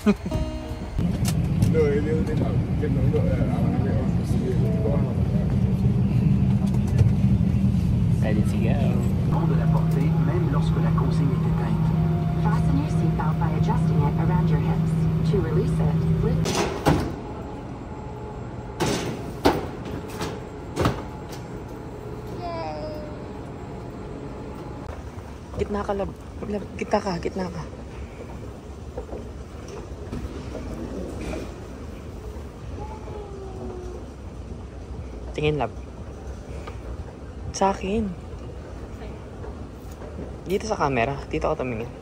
Ready to go. De la portée, même lorsque la consigne est éteinte. Fasten your seatbelt by adjusting it around your hips. To release it, lift. Gitna ka, lab. Gitna ka, gitna ka. Tingin, lab. Sa akin. Dito sa camera. Dito ako tumingin.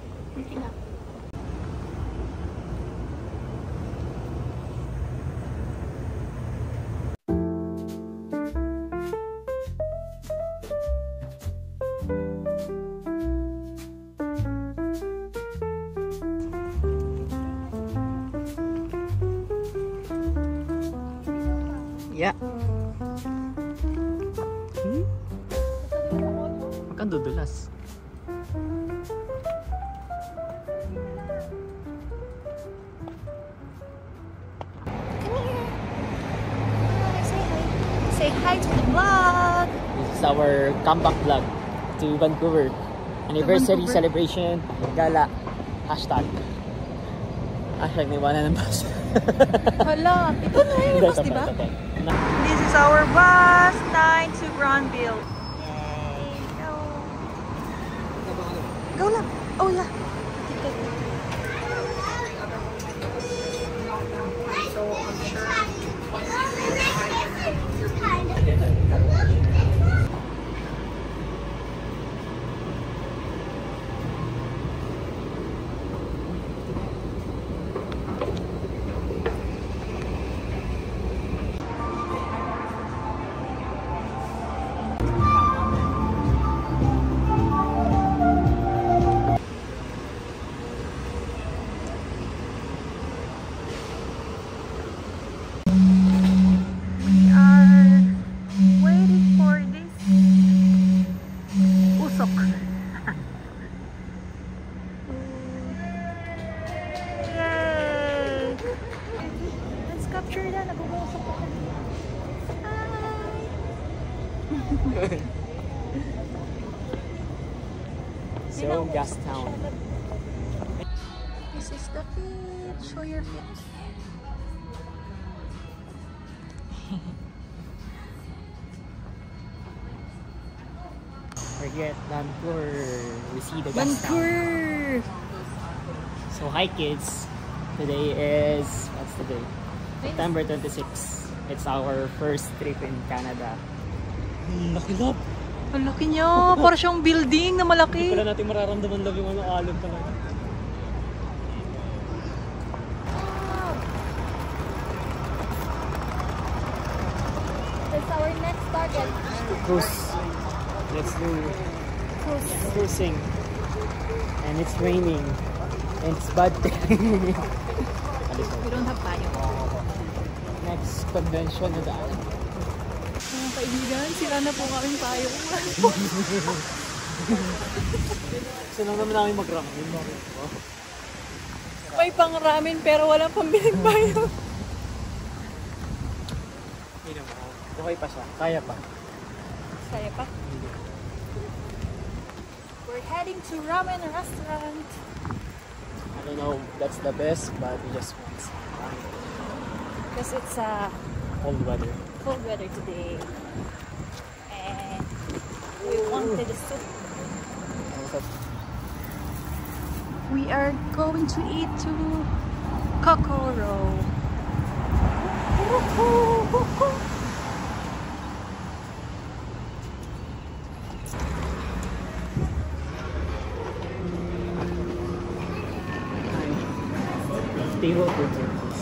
Yeah. Huwag kang dudulas. Say hi to the vlog. This is our comeback vlog to Vancouver. Anniversary celebration gala. Hashtag. Hashtag naiwanan ng bus. Hala, ito na yung bus, di ba? This is our bus, 9 to Granville. Yay! Go! Go lang! Oh yeah! So, I'm sure. So, Gastown. This is the feet. Show your feet. We're here at Vancouver. We see the Gastown. Vancouver! So, hi kids. Today is, what's the day? September 26. It's our first trip in Canada. Laki love. Ang laki niya. Para siyang building na malaki. Hindi pala natin mararamdaman love yung alog talaga. That's our next target. Cruise. Let's do cruising. And it's raining. And it's bad. We don't have tayo. Next convention na daan. Mga kaibigan, sila na po kaming tayo. Gusto lang naman namin mag-ramen. May pang ramen pero walang pambiling tayo. Hindi naman. Okay pa siya. Kaya pa. Kaya pa. We're heading to ramen restaurant. I don't know if that's the best, but we just want some ramen. Because it's Cold weather. cold weather today. And we wanted a soup. We are going to eat to Kokoro. Table for turkeys.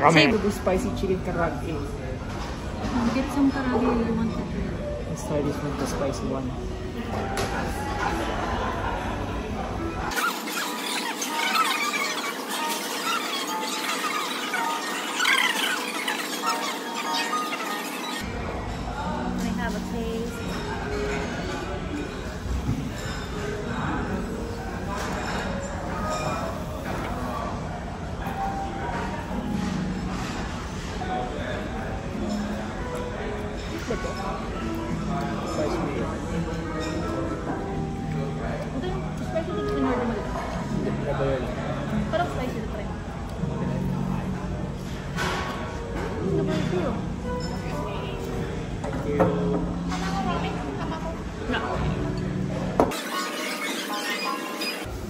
Ramen. Say spicy chicken karaage. Get some karaage you want to try. Let's try this one, the spicy one. Can I have a taste?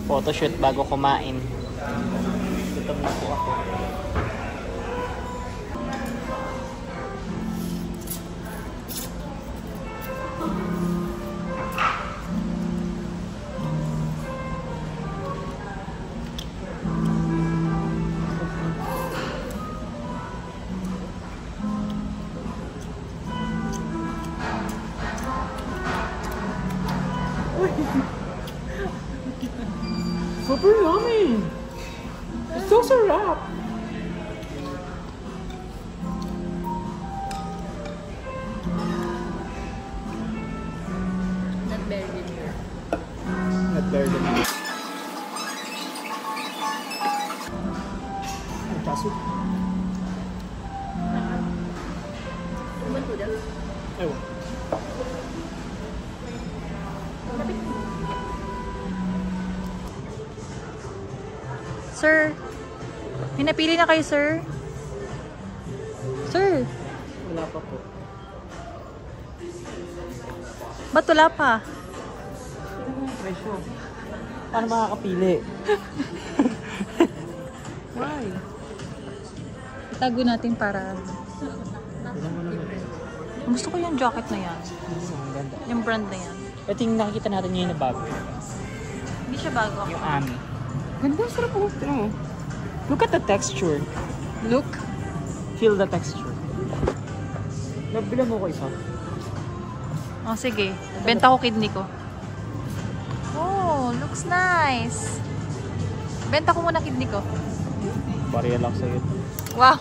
photoshoot bago kumain. Gutom na po ako. Super yummy! It's so sarap! Not very good. Not very good. Ang kaso? Kuman po daw. Ewan. Sir, may napili na kayo, sir? Sir, Wala pa po. ba't wala pa? Ito na yung presyo. Paano makakapili? Why? Itago natin para... Tignan mo naman. Gusto ko yung jacket na yan. Ang ganda. Yung brand na yan. Ito yung nakikita natin ngayon na bago. Hindi siya bago. Yung Ami. Ganda, sarap po. Tignan mo. Look at the texture. Look. Feel the texture. Nabila mo ko isa. Oh, sige. Benta ko kidney ko. Oh, looks nice. Benta ko muna kidney ko. Bariya lang sa'yo. Wow.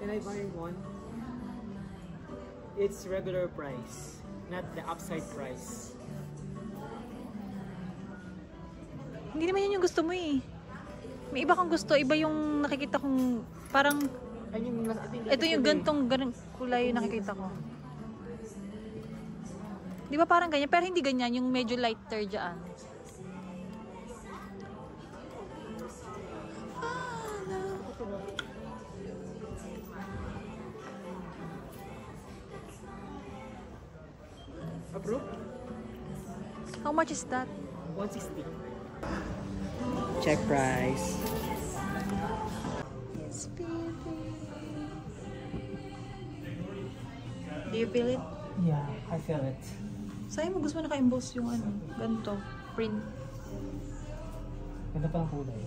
Can I buy one? It's regular price, not the upside price. Hindi naman yun yung gusto mo eh. May iba kang gusto. Iba yung nakikita kong parang... Ito yung ganitong kulay yung nakikita ko. Di ba parang ganyan? Pero hindi ganyan. Yung medyo lighter dyan. Approve? How much is that? 160. Check price. Yes, baby. Do you feel it? Yeah, I feel it. Sa'yo mo gusto mo naka-emboss yung ano, ganito, print. Ganda pa ng kulay.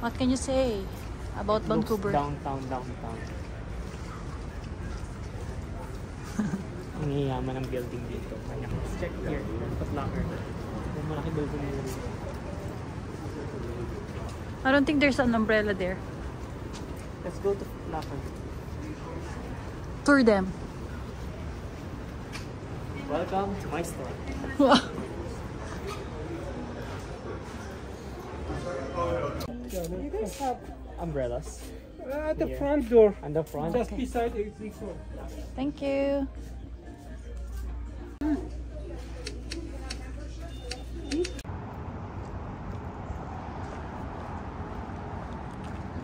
What can you say about Vancouver? Downtown. Ang yayaman ng building dito. Kaya, let's check here. Patlocker. Yung malaki building dito. I don't think there's an umbrella there. Let's go to Patlocker. Tour them. Welcome to my store. You guys have umbrellas? At the Here. front door, On the front? just beside exit door. Thank you.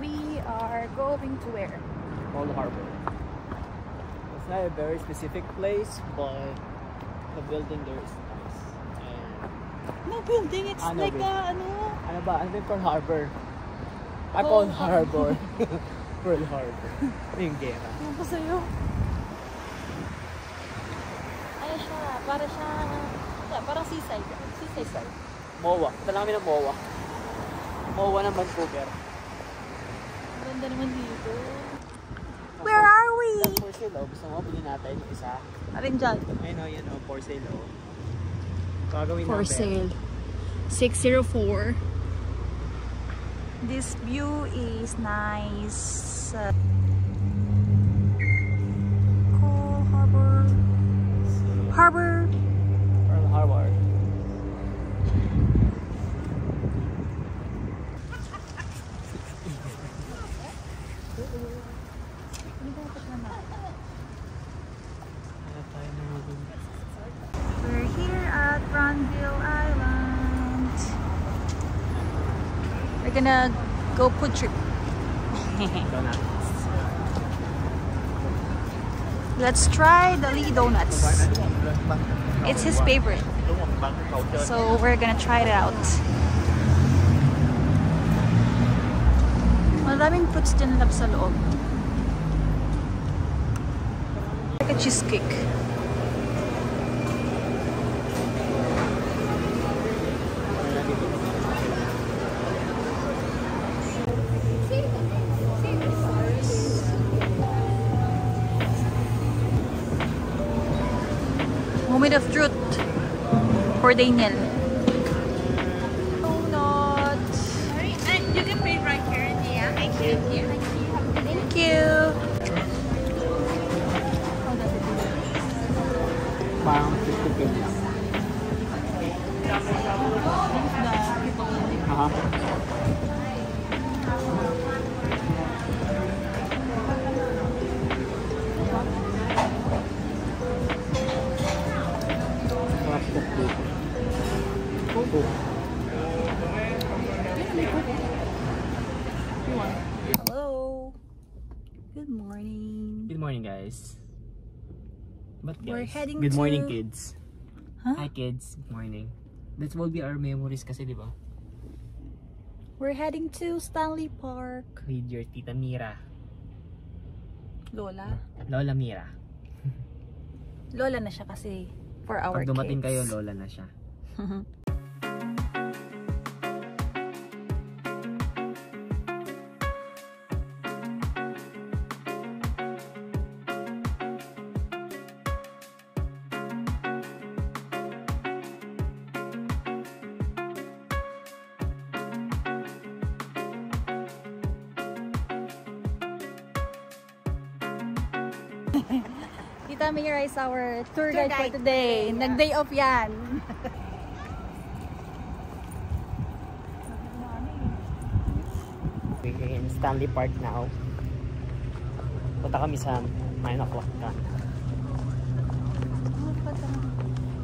We are going to where? Cold Harbor. It's not a very specific place, but the building there is nice. And No building, it's Ano like building? a ano. ano ba? Ano yung Pearl Harbor? Cold Cold Harbor. Pearl Harbor. Ano yung gera? Ano ba sa'yo? Ano siya? Parang seaside. Seaside. MOA. Ito lang kami ng MOA. MOA ng Vancouver. Ang ganda naman dito. Where are we? For sale, oh. Gusto mo, bilhin natin yung isa. Alin dyan? Ayun, oh, yan, oh. For sale, oh. Gagawin For natin. sale. 604. This view is nice. Cold Harbor. Harbor. Pearl Harbor. We're gonna go food trip. Donuts. Let's try the Lee Donuts. It's his favorite. So we're gonna try it out. Maraming fruits dyan lab sa loob. Like a cheesecake. Moment of truth for Daniel. Donut. And you can pay right here. Yeah, thank you. Thank you. Parang 50 pesos. Hello. Good morning. Good morning, guys. But guys, We're heading good morning, to- kids. Huh? Hi, kids. Good morning. That will be our memories kasi, di ba? We're heading to Stanley Park. With your Tita Mira. Lola. Lola Mira. Lola na siya kasi for our Pag dumating kids. kayo, Lola na siya. Tita Mira is our tour guide for today. Nag-day off yan. We're in Stanley Park now. Punta kami sa 9 o'clock na.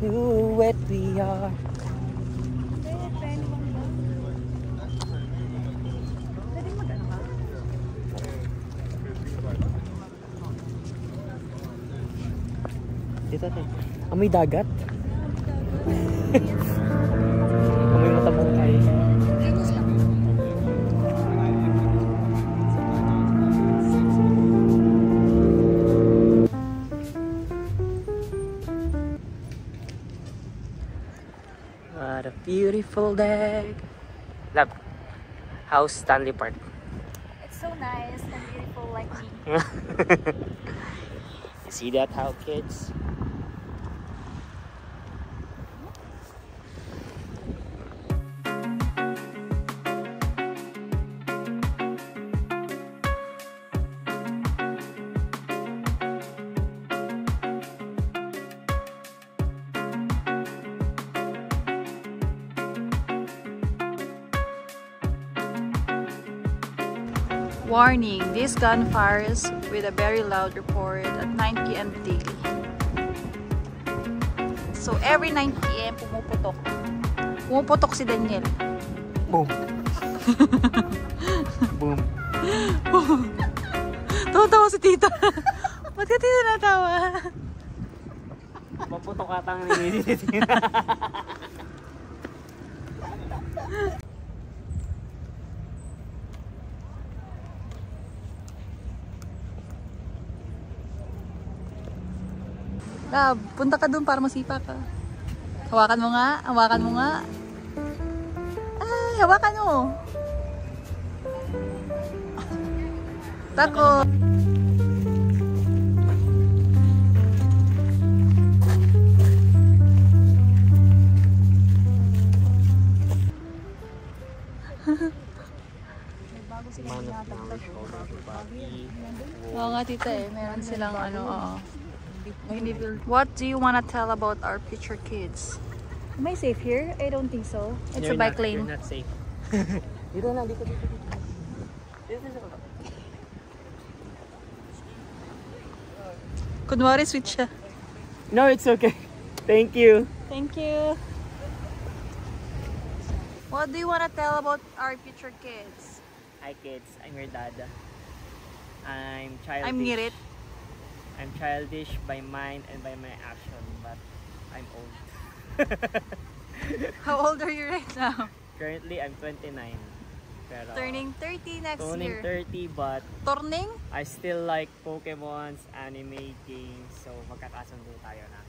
Ooh, wet we are. Dito tayo. Amoy dagat. Amoy matabang kayo. What a beautiful day. Love. How's Stanley Park? It's so nice and beautiful like me. You see that, how kids? Warning, these gunfires with a very loud report at 9 p.m. daily. So every 9 p.m. pumuputok. Pumuputok si Daniel. Boom. Boom. Tawa-tawa si tita. Ba't ka tita natawa? Paputok atang nililitin. Lab, punta ka dun para masipa ka. Hawakan mo nga, hawakan mo nga. Ay, hawakan mo. Tako. Oo nga tita eh, meron silang ano, oo. What do you want to tell about our future kids? Am I safe here? I don't think so. It's a bike lane. You're not safe. Dito na, dito. Kunwari switch siya. No, it's okay. Thank you. Thank you. What do you want to tell about our future kids? Hi kids, I'm your dad. I'm childish. I'm Ngirit. I'm childish by mind and by my action, but I'm old. How old are you right now? Currently, I'm 29. Pero, Turning 30 next turning year. 30, but Turning? I still like Pokemons, anime, games, so magkakasundo tayo na.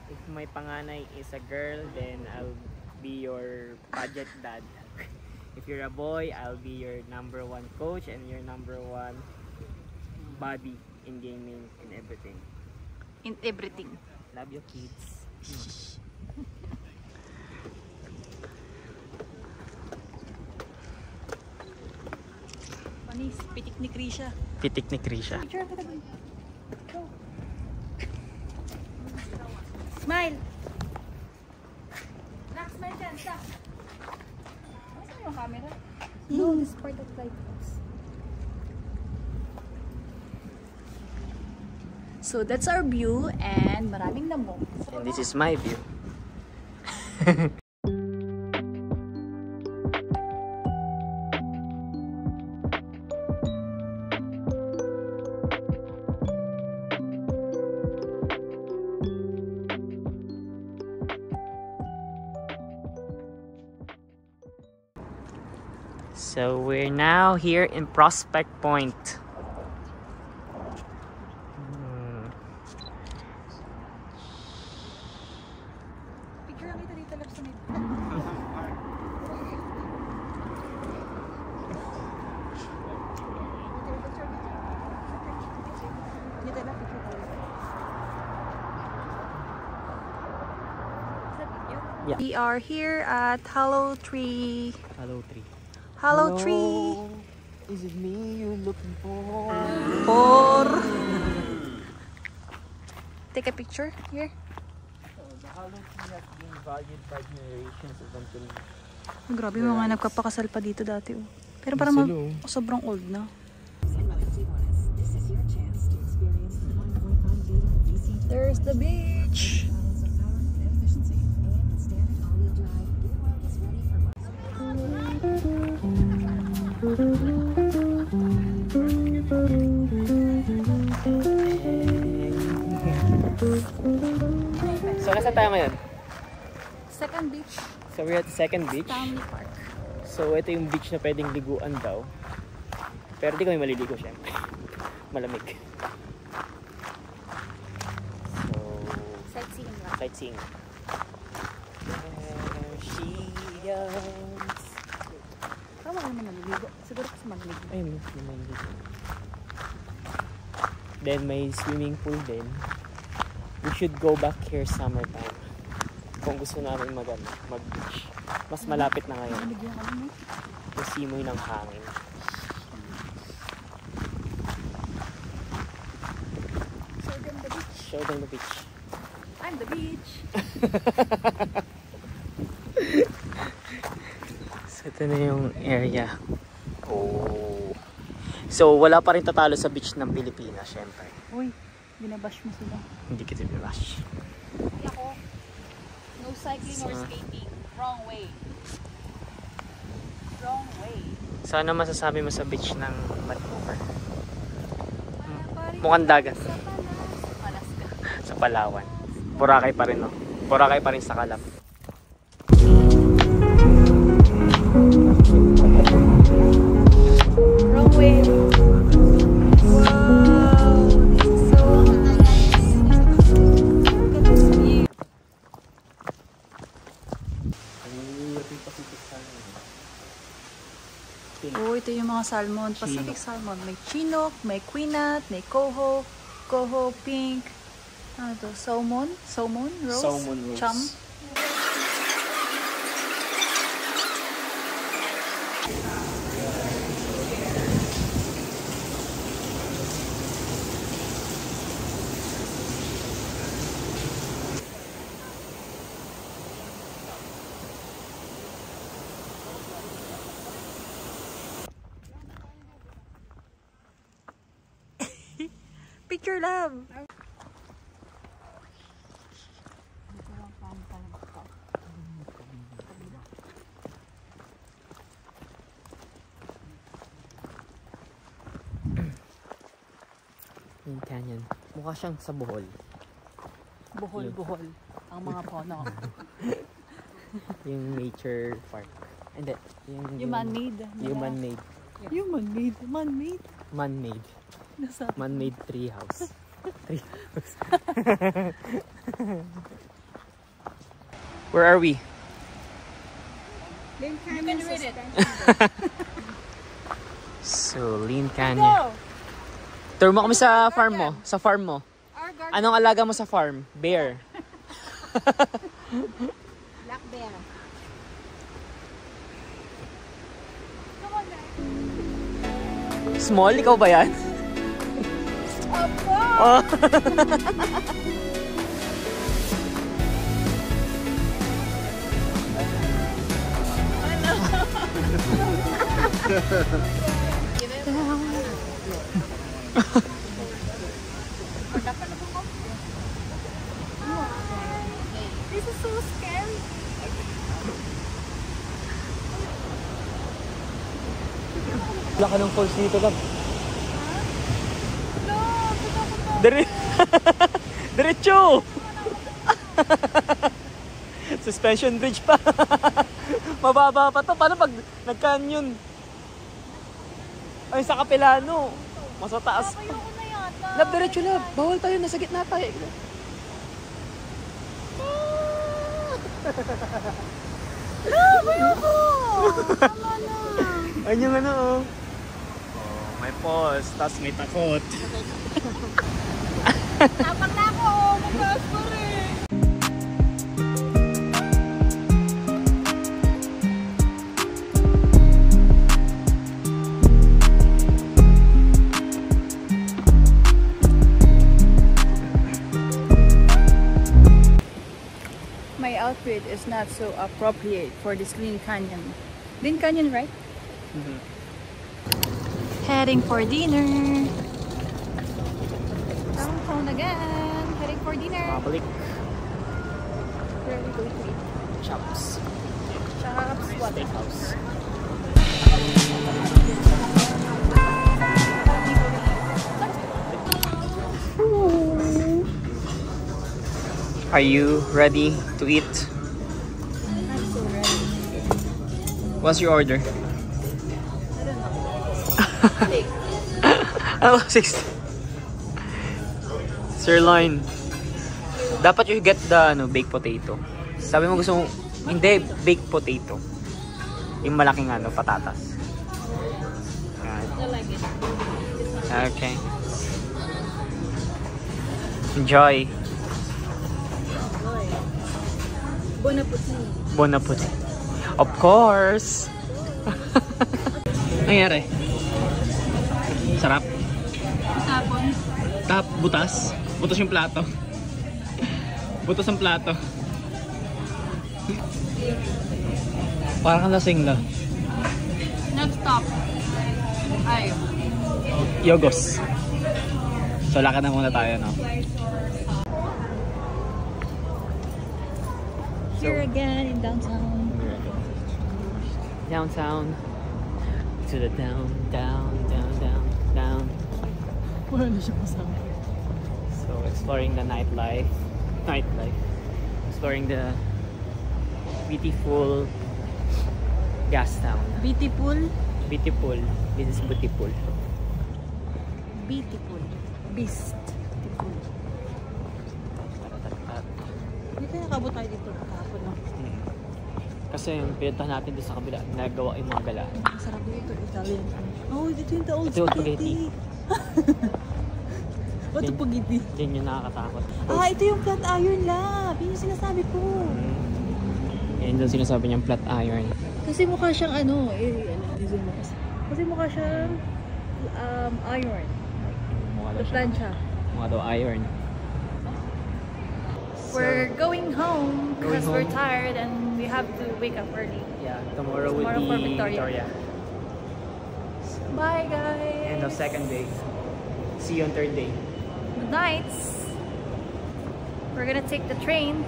If my panganay is a girl, then I'll be your pageant dad. If you're a boy, I'll be your number one coach and your number one buddy in gaming and everything. In everything. Love you kids. Panis, pitik ni Krisha. Pitik ni Krisha. Picture ka tabi. Go. Smile. Nak, smile dyan. Stop. Saan yung camera? No, this part of light. So that's our view and maraming damo. And this is my view. So we're now here in Prospect Point. Picture lang kita dito lang sa mid. Dito lang picture tayo. Yeah. We are here at Hollow Tree. Hello, tree. Hollow Tree. Is it me you're looking for? Take a picture here. The hollow tree has been valued by generations eventually. Grabe, mga nagkapakasal pa dito dati. Oh. Pero parang sobrang old na. There's the beach. So, nasa tayo ngayon? Second beach, So, we're at the second beach. Stanley Park. So, ito yung beach na pwedeng liguan daw. Pero di kami maliligo, syempre. Malamig. So, Sightseeing lang. sightseeing. There she goes. Parang wala naman naliligo. Siguro kasi malamig. Ay, may maliligo. Then, may swimming pool din. We should go back here summertime. Kung gusto namin mag-beach. Mas malapit na ngayon. Malamig yung ano, no? Yung simoy ng hangin. Show them the beach. Show them the beach. I'm the beach. So, ito na yung area. Oh. So, wala pa rin tatalo sa beach ng Pilipinas, syempre. Uy, binabash mo sila. Hindi kita bibash. Hindi ako. No cycling or skating. Wrong way. Wrong way. So, ano masasabi mo sa beach ng Vancouver? Mukhang dagat. Alaska. Sa Palawan. Boracay pa rin, no? Boracay pa rin sa Calaf. Wrong way. Wow, this is so nice. Look at this view. Oh, ito yung mga salmon. Pacific salmon. May chinook, may quinat, may coho, pink. Ano to? Salmon? Salmon? Rose? Salmon rose. Chum? Picture love! Lynn Canyon. Mukha siyang sa Bohol. Buhol-buhol ang mga puno. Yung nature park. Hindi. Yung man-made. Yung man-made. Yung man-made. Man-made. Man-made. Nasa... Man-made tree house. Tree house. Where are we? You can read it. So, Lynn Canyon. Tour mo kami sa farm mo. Sa farm mo. Our garden. Anong alaga mo sa farm? Bear. Black bear. Small? Ikaw ba yan? Opo! Oh. This is so scary. Wala ka ng falls dito, love. No, Diretso! Suspension bridge pa. Mababa pa to. Paano pag nag-canyon? Ay, sa Capilano. Mas mataas pa. ayoko na yata. Love, diretso, love. Bawal tayo. Nasa gitna tayo. Love, ayoko! Tama na. Ayun yung ano, oh. May pause. Tapos may takot. Tapang na ako. Mag-gas pa rin. My outfit is not so appropriate for this Lynn Canyon. Lynn Canyon, right? Heading for dinner. Downtown again. Heading for dinner. Mabalik. Where are we going to eat? Chops. Chops. What? Steakhouse. Are you ready to eat? I'm so ready. What's your order? I don't know. Oh, 60. Sirloin. Dapat you get the baked potato. Sabi mo gusto mo, hindi, baked potato. Yung malaking patatas. Okay. Enjoy. Bon appetit. Bon appetit. Of course. Nangyari? Sarap. Tapon. Butas. Butas yung plato. Butas ang plato. Parang kang lasing na. Next stop. Ay. Yogos. So lakad na muna tayo, no? Here again in downtown. Downtown. To the down. Wala na siya masama. So exploring the nightlife. Exploring the beautiful gas town. Beautiful. Beautiful. This is beautiful. Beautiful. Beast. Beautiful. Hindi tayo nakabot tayo dito kahapon, no? Kasi yung pinuntahan natin doon sa kabila, nagawa yung mga galaan. Ang sarap dito, Italian. Oh, dito yung the old Ito yung spaghetti. What the spaghetti? Yan yung nakakatakot. Ah, ito yung flat iron lab. Yun yung sinasabi ko. Yan yung sinasabi niyang flat iron. Kasi mukha siyang kasi mukha siyang iron. Mukha daw The siya. plancha. Mukha daw iron. We're going home because Going we're home. tired and we have to wake up early. Yeah, tomorrow will Tomorrow for be Victoria. Bye guys. End of second day. See you on third day. Good night. We're gonna take the train.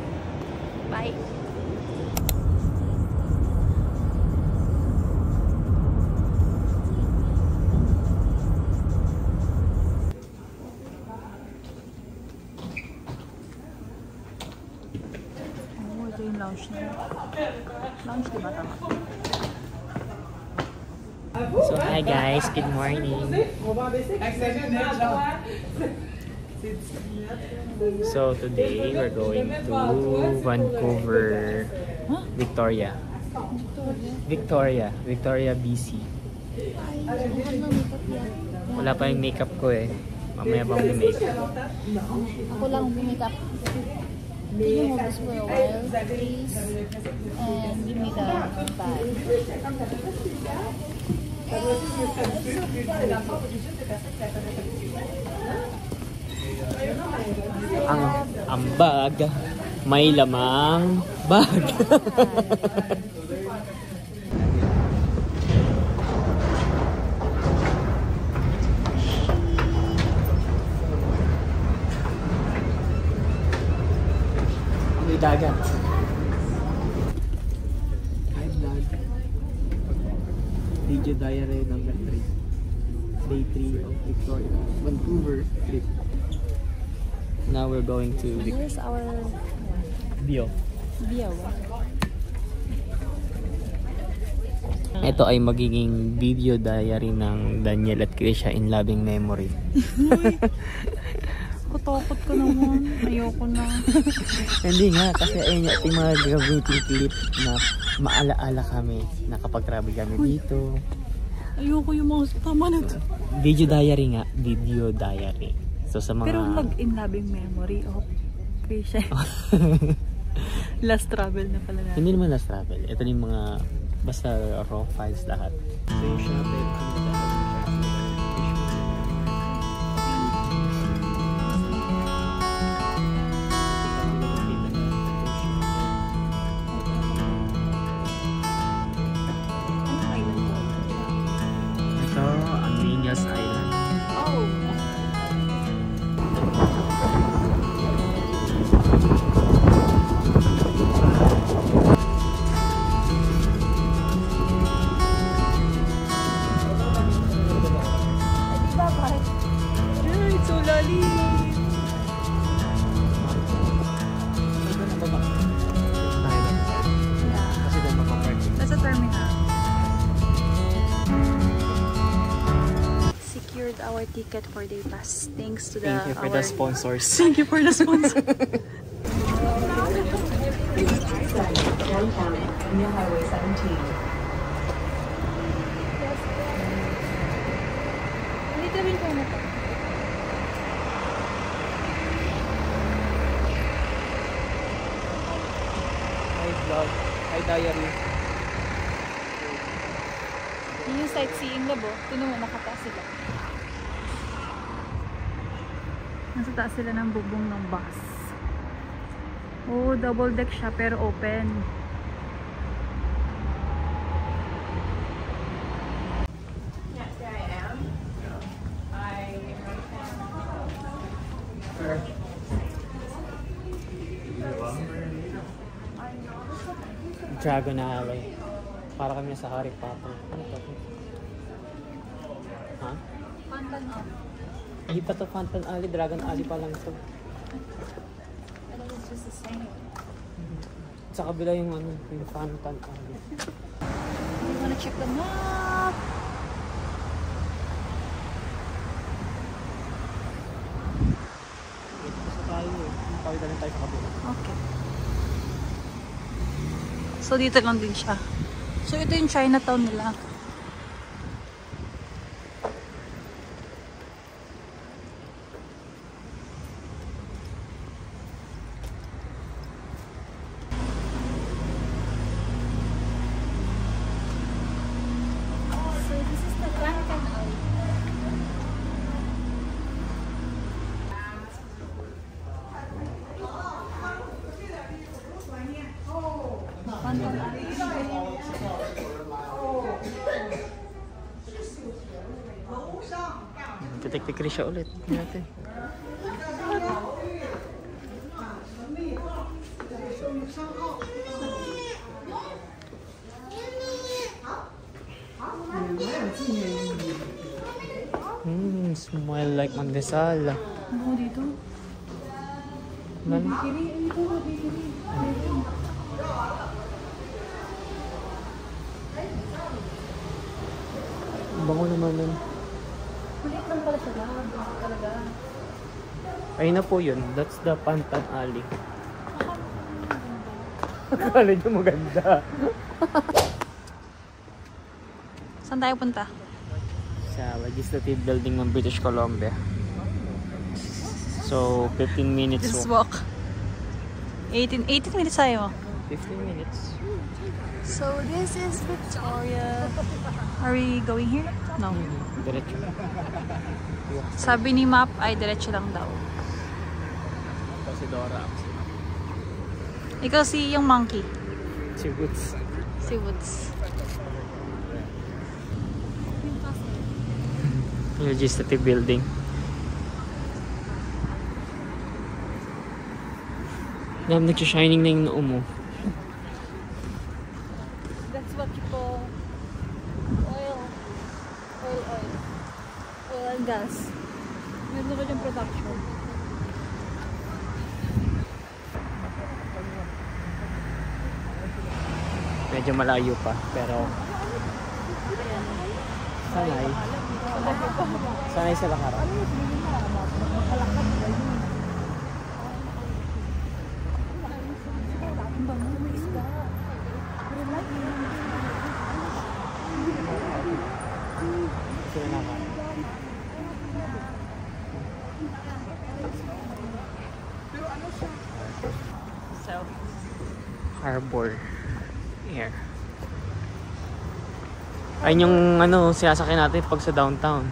Bye. lounge na yun. Lounge, di ba tama? So hi guys, good morning. So today we're going to Vancouver, Victoria, BC. Wala pa yung makeup ko eh. Mamaya pa yung makeup. Ako lang bumikap. Can you hold this for a while, please? And give me the bag. Ang bag, may lamang bag. May dagat. Hi vlog. Video diary number 3. Day 3 of Victoria, Vancouver trip. Now we're going to Here's our Bio. Bio. Ito ay magiging video diary ng Daniel at Krisha in loving memory. Kutukot ko naman. Ayoko na. Hindi nga, kasi ayun yung mga gagawin clip na maalaala kami na kapag travel kami dito. Ayoko yung mga tama na to. Video diary nga, video diary. So sa mga... Pero mag-in loving memory of Krisha. Last travel na pala na. Hindi naman last travel. Ito yung mga basta raw files lahat. So yung shopping, ito ang Niñas Island. Oh! So lalim. That's a terminal. Secured our ticket for day pass. Thanks to Thank you for the sponsors. Thank you for the sponsor. Near Highway 17. Dito rin po na to. Hi vlog. Hi diary. Yun yung sightseeing lab, oh. Tinan mo, nakataas sila. Nasa taas sila ng bubong ng bus. Oh, double deck siya pero open. Dragon Alley. Para kami sa Harry Potter. Ano to? Ha? Pantan up. Hindi pa to Fountain Alley. Dragon Alley pa lang to. I think it's just the same. Sa kabila yung ano, yung Fountain Alley. You wanna check the map? Gusto tayo eh. Tawid na rin tayo sa kabila. Okay. So dito lang din siya. So ito yung Chinatown nila. So this is the Pantan Alley. Pantan Alley. Titik-tik siya ulit. Natin. Smile like mandesal. Ano dito? Man. Kiri, ito, kiri. bango naman nun. Kulit lang pala siya talaga. Ayun na po yun. That's the Pantan Alley. Akala nyo maganda. Saan tayo punta? Sa Legislative Building ng British Columbia. So, 15 minutes Just walk. walk. 18 minutes tayo. 15 minutes. So, this is Victoria. Are we going here? No. Diretso. Sabi ni Map ay diretso lang daw. Si Dora. Ikaw si yung monkey. Si Woods. Si Woods. Legislative Building. Dahil nagsha-shining na yung noo mo. That's what you call oil and gas. Meron ba yung production? Medyo malayo pa, pero sanay sa lakaran. So, Harbor Air. Ayun yung ano, sinasakyan natin pag sa downtown.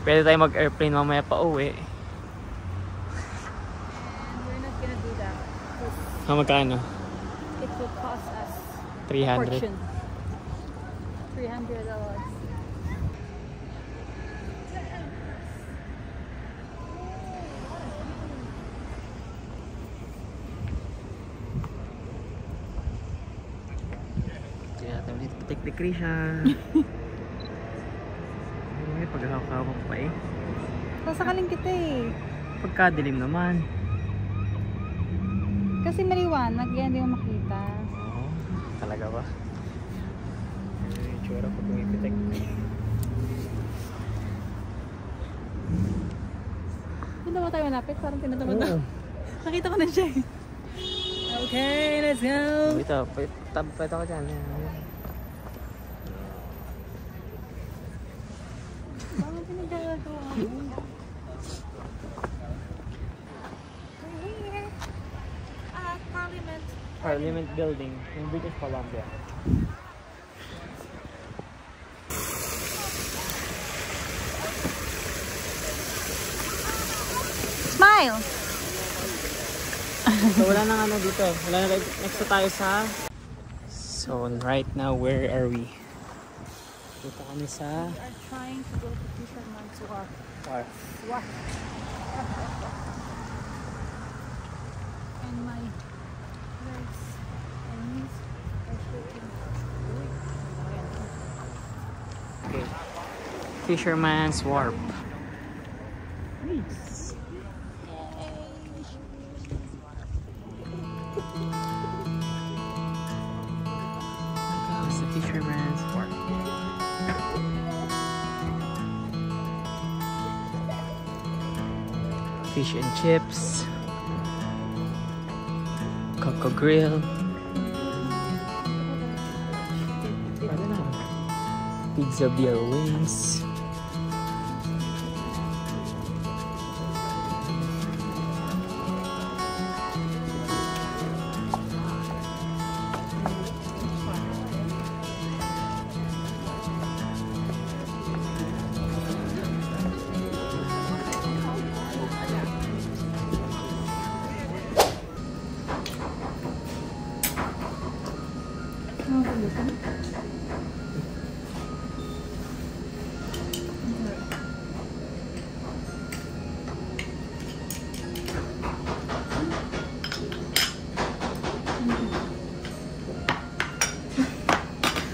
Pwede tayo mag-airplane mamaya pa uwi. we're not gonna do that. Magkano? It will cost us 300. fortune. $300. Take the Krisha. Ay, paghahawak pa eh. Sasakaling kita eh. Pagkadilim naman. Kasi maliwanag yan, hindi mo makita. Oo, talaga ba? Yung itsura pag umipitek. Hindi naman tayo malapit, parang tinatamad na. Oo. Nakita ko na siya eh. Okay, let's go! Ito, pwede ako dyan. Bakit pinagagawa mo? We're here at Parliament Building in British Columbia. Smile! So wala nang ano dito. Wala na, next na tayo sa... So right now, where are we? Dito kami sa... We are trying to go to Fisherman's Wharf. Wharf. And my legs and knees are shaking. Okay. Fisherman's Wharf. It's the Fisherman's Wharf. Fish and chips. Coco Grill. Pizza beer wings.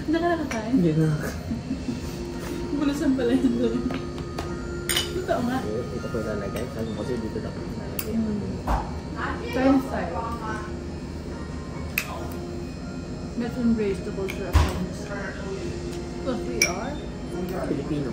Nakakakain? Hindi na. Bulasan pala yun doon. Totoo nga. Ito ko ilalagay. Sabi mo kasi dito dapat ilalagay. French style. Let's embrace the culture of French. Because we are Filipino.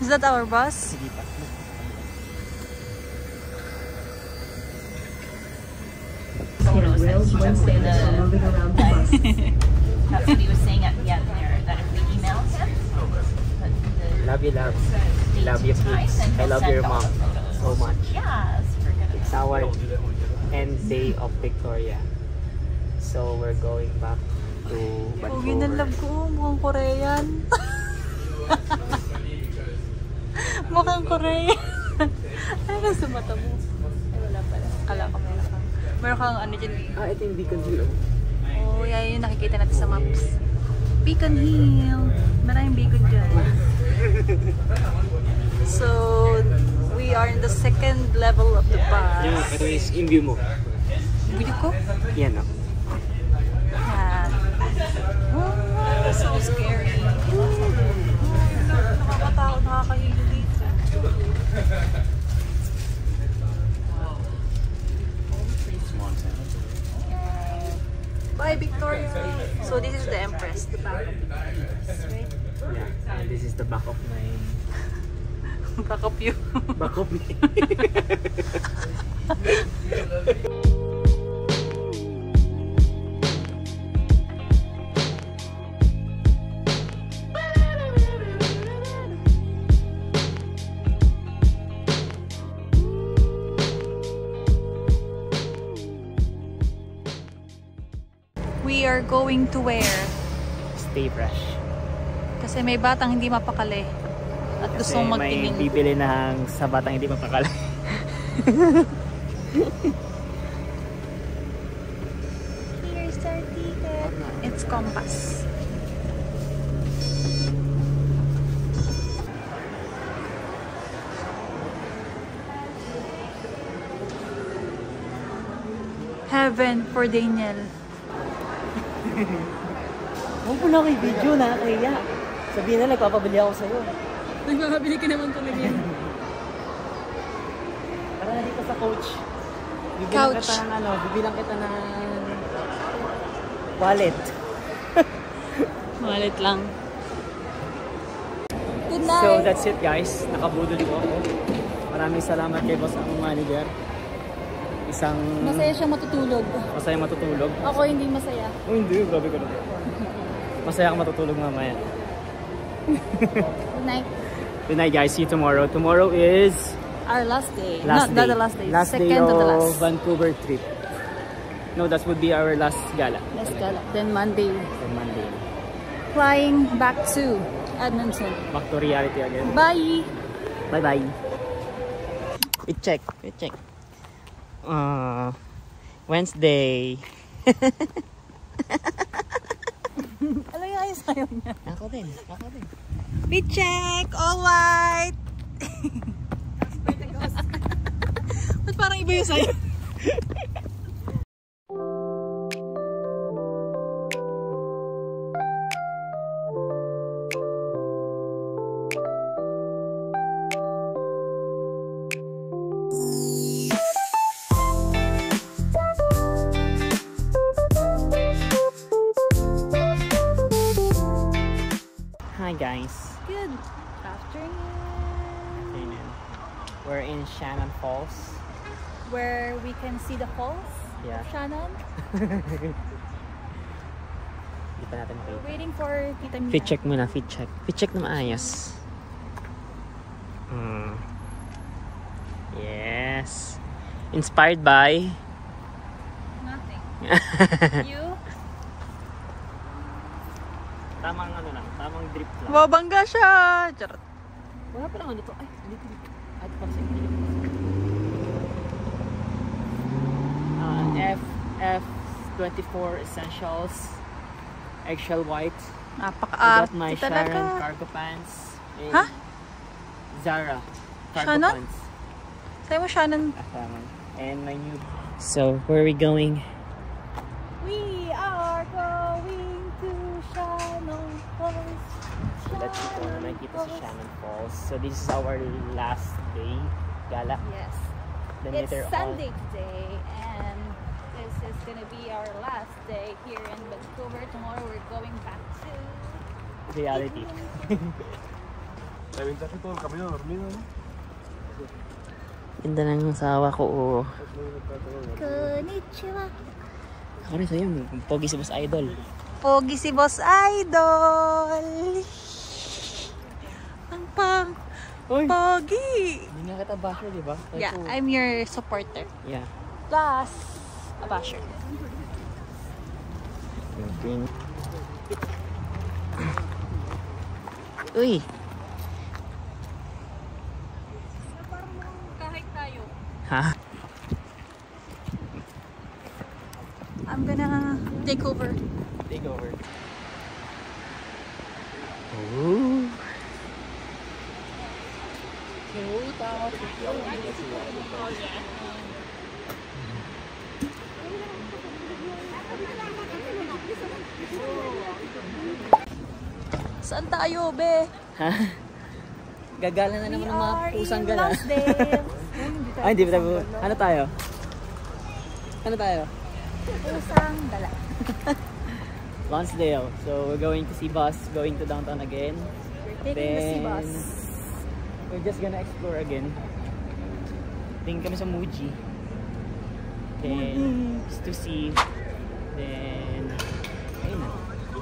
Is that our bus? Sige pa. Photos and just say the that's what he was saying at the end there, that if we email him, Love you, love. Love you, kids. I love your mom so much. yes, we're gonna It's our end day of Victoria. So we're going back to Pogi ng love Vancouver. ko. Mukhang Korean. Mukhang Korean. Ano ka sa mata mo? Ay, wala pala. Kala ko meron kang. Meron kang ano dyan. Ah, ito yung Beacon Hill. Oh, yan yung nakikita natin sa maps. Beacon Hill. Maraming beacon dyan. So, we are in the second level of the bus. Ito yung view mo. Video ko? Yan, no? Yan. Oh, so scary. Nakakatakot, nakakahilo dito. Bye, Victoria. So this is the Empress, the back of the Empress, right? Yeah. And this is the back of my... Back of you. Back of me. We are going to where? Stay fresh. Kasi may batang hindi mapakali. At Kasi gustong may magtingin. bibili ng sa batang hindi mapakala. Here's our ticket. It's Compass. Heaven for Daniel. Huwag mo na kay video, nakakaya. Sabihin na, nagpapabili ako sa'yo. Nagpapabili ka naman talaga yan. Tara na dito sa coach. Couch. Bibilang kita ng wallet. Malit lang. Good night! So that's it guys. Nakabudol ko ako. Maraming salamat kay boss akong manager. Isang... Masaya siyang matutulog. Masaya matutulog. Ako hindi masaya. Oh hindi, grabe ko na. Masaya akong matutulog mamaya. Good night. Good night guys, see you tomorrow. Tomorrow is... Our last day. Last Not day. the last day. Last Second day to the of last. Vancouver trip. No, that would be our last gala. Let's go. Then Monday. Then Monday. Flying back to Edmonton. Back to reality again. Bye! Bye-bye. We check. Wednesday. Ano yung ayos sa'yo niya? Ako din. We check! All white! Ba't parang iba yung sa'yo? Hi guys. Good afternoon. We're in Shannon Falls. Where we can see the falls Yeah. of Shannon. Hindi pa natin We're makita. waiting for Tita Mia. Fit check muna, fit check. Fit check na maayos. Yes. Inspired by... Nothing. You? Tamang ano lang, tamang drip lang. Babangga siya! Charot. Wala pa lang ano to. Ay, dito. At pa sa FF24 Essentials Eggshell White I got Napaka-arte my talaga. Sharon cargo pants. And Ha? Zara cargo Shannon? pants. Sabi mo, Shannon. And my new... So, where are we going? We are going to Shannon Falls. So, let's go. Nakikita sa Shannon Falls. So, this is our last day. Gala. Yes. Then It's later Sunday today, and this is gonna be our last day here in Vancouver. Tomorrow we're going back to Reality. Te aventaste todo el camino dormido, ¿no? Ganda ng asawa ko. Oh. Konnichiwa. Ako rin sa'yo. Pogi si Boss Idol. Pogi si Boss Idol. Pang Uy! pogi. Hindi nga kita basher, di ba? Yeah, I'm your supporter. Yeah. Plus, a basher. Green. Uy! Kahit tayo. Ha? I'm gonna take over. Take over. Ooh! Saan tayo, be? Ha? Gagala na naman ng mga pusang gala. Lonsdale. Ay, hindi pa tayo. Ano tayo? Ano tayo? Pusang dala. Lonsdale. So, we're going to see bus, going to downtown again. We're taking the sea Then, bus. We're just gonna explore again. Tingin kami sa Muji. Then, just to see. Then, ayun na.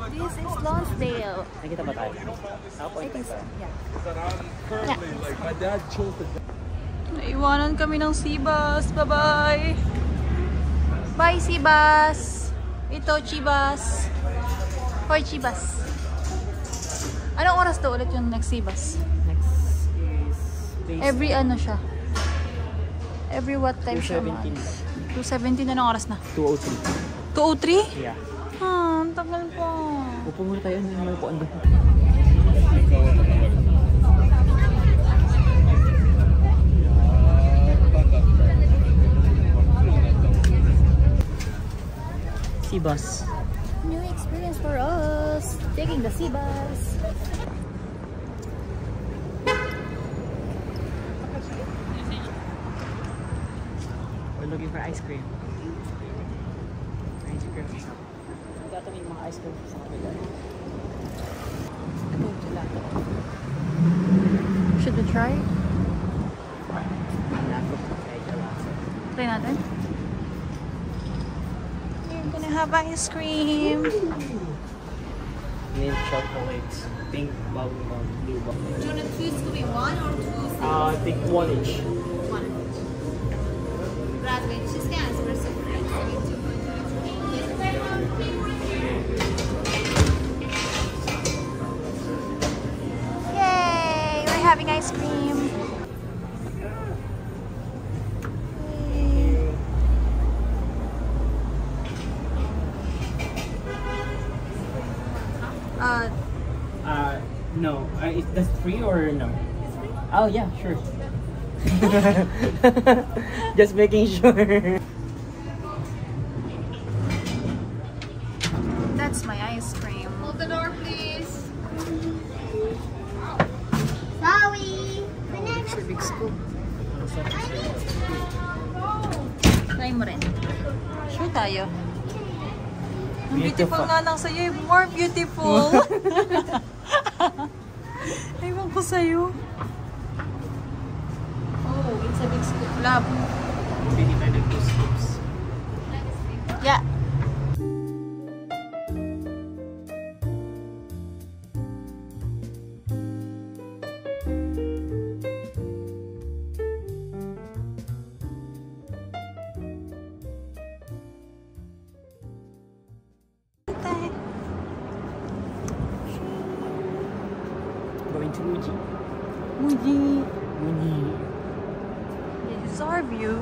This is Lonsdale. Nakita ba tayo? Ako I think so, yeah. Currently, like my dad chose to. Naiwanan kami ng Seabus. Bye-bye! Bye, Seabus! Ito, Chibas. Hoy, Chibas. Anong oras to ulit yung next Seabus? Next is phase Every ano siya? Every what time siya? 2:17. 2:17. Anong oras na? 2:03. 2:03? Yeah. Ang tagal pa. Upo muna tayo. Hindi naman upuan doon. Sea bus. New experience for us. Taking the sea bus. We're looking for ice cream. Ice cream shop. Wala kami mga ice cream sa kabila. Ito, gelato. Should we try? Gelato. Ay, gelato. Try natin. We're gonna have ice cream. Mint chocolate. Pink bubblegum. Blue bubblegum. Do you want to choose to be one or two? I think one each. One. Raspberry cheese can espresso. Yay! We're having ice cream. No. Is that free or no? It's free. Oh yeah, sure. Just making sure. That's my ice cream. Hold the door, please. Extra big scoop. Try mo rin. Sure tayo. Ang beautiful nga lang sa'yo. More beautiful. Ewan ko sa'yo. Oh, it's a big scoop. Love. Pili tayo ng 2 scoops. Yeah. Going to Muji. Muji. Muji. This is our view.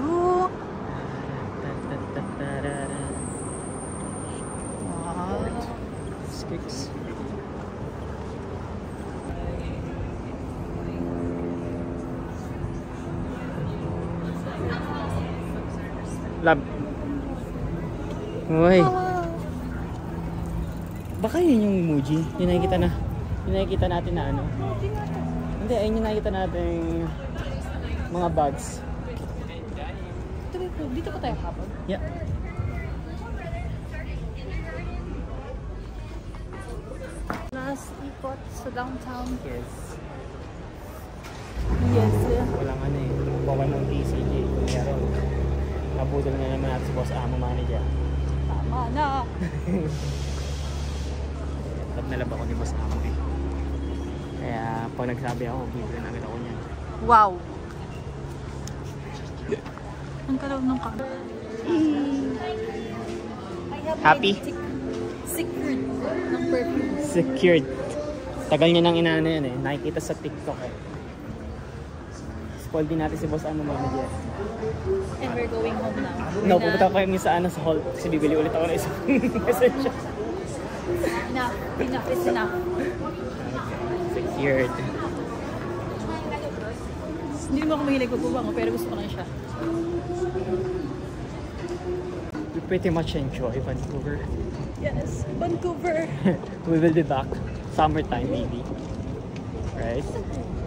Wow. Skicks. Love. Uy. Baka yun yung emoji. Yung nakikita na. Yung nakikita natin na ano. Hindi, ayun yung nakikita natin mga bugs. Dito pa tayo kapag. Yeah. Last ikot sa downtown. Yes. Yes. Walang ano eh. Bawan ng TCJ. Kunyari. Nabudol na naman natin si Boss Amo Manager. Tama na. Lab na lab ako ni Boss Amo eh. Kaya pag nagsabi ako, bibili na agad ako niyan. Wow. Ang kalaw ng kamera. Happy? Secret ng perfume. Secured. Tagal niya nang inaano yan eh. Nakikita sa TikTok eh. Spoil din natin si Boss Amo Manager. And we're going home now. No, pupunta ko kami sa ano sa hall kasi bibili ulit ako ng isang essential. Enough. Enough is enough. Secured. Hindi mo ako mahilig magbubango pero gusto ko lang siya. We pretty much enjoy Vancouver. Yes, Vancouver. We will be back summertime maybe. Right?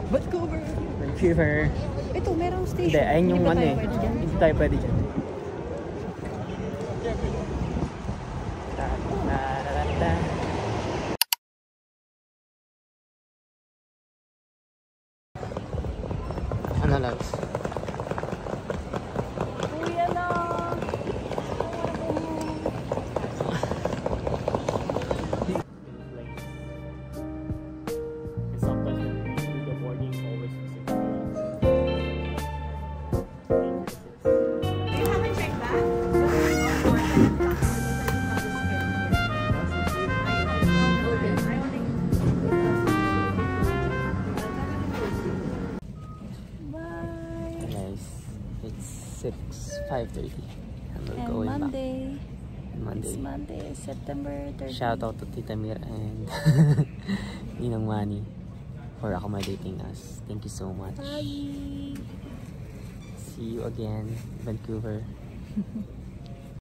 Vancouver. Vancouver. Ito, merong station. Hindi, ayun yung ba ano tayo eh. pwede dyan? Hindi tayo pwede dyan. Ta-ta-ta-ta. Ano loves? Kuya na. And sometimes when we do the boarding, always You haven't checked that? Guys, it's 5:30 and we're And going Monday. back. Monday. It's Monday, September 30. Shout out to Tita Mira and Ninang Manny for accommodating us. Thank you so much. Bye. See you again, Vancouver.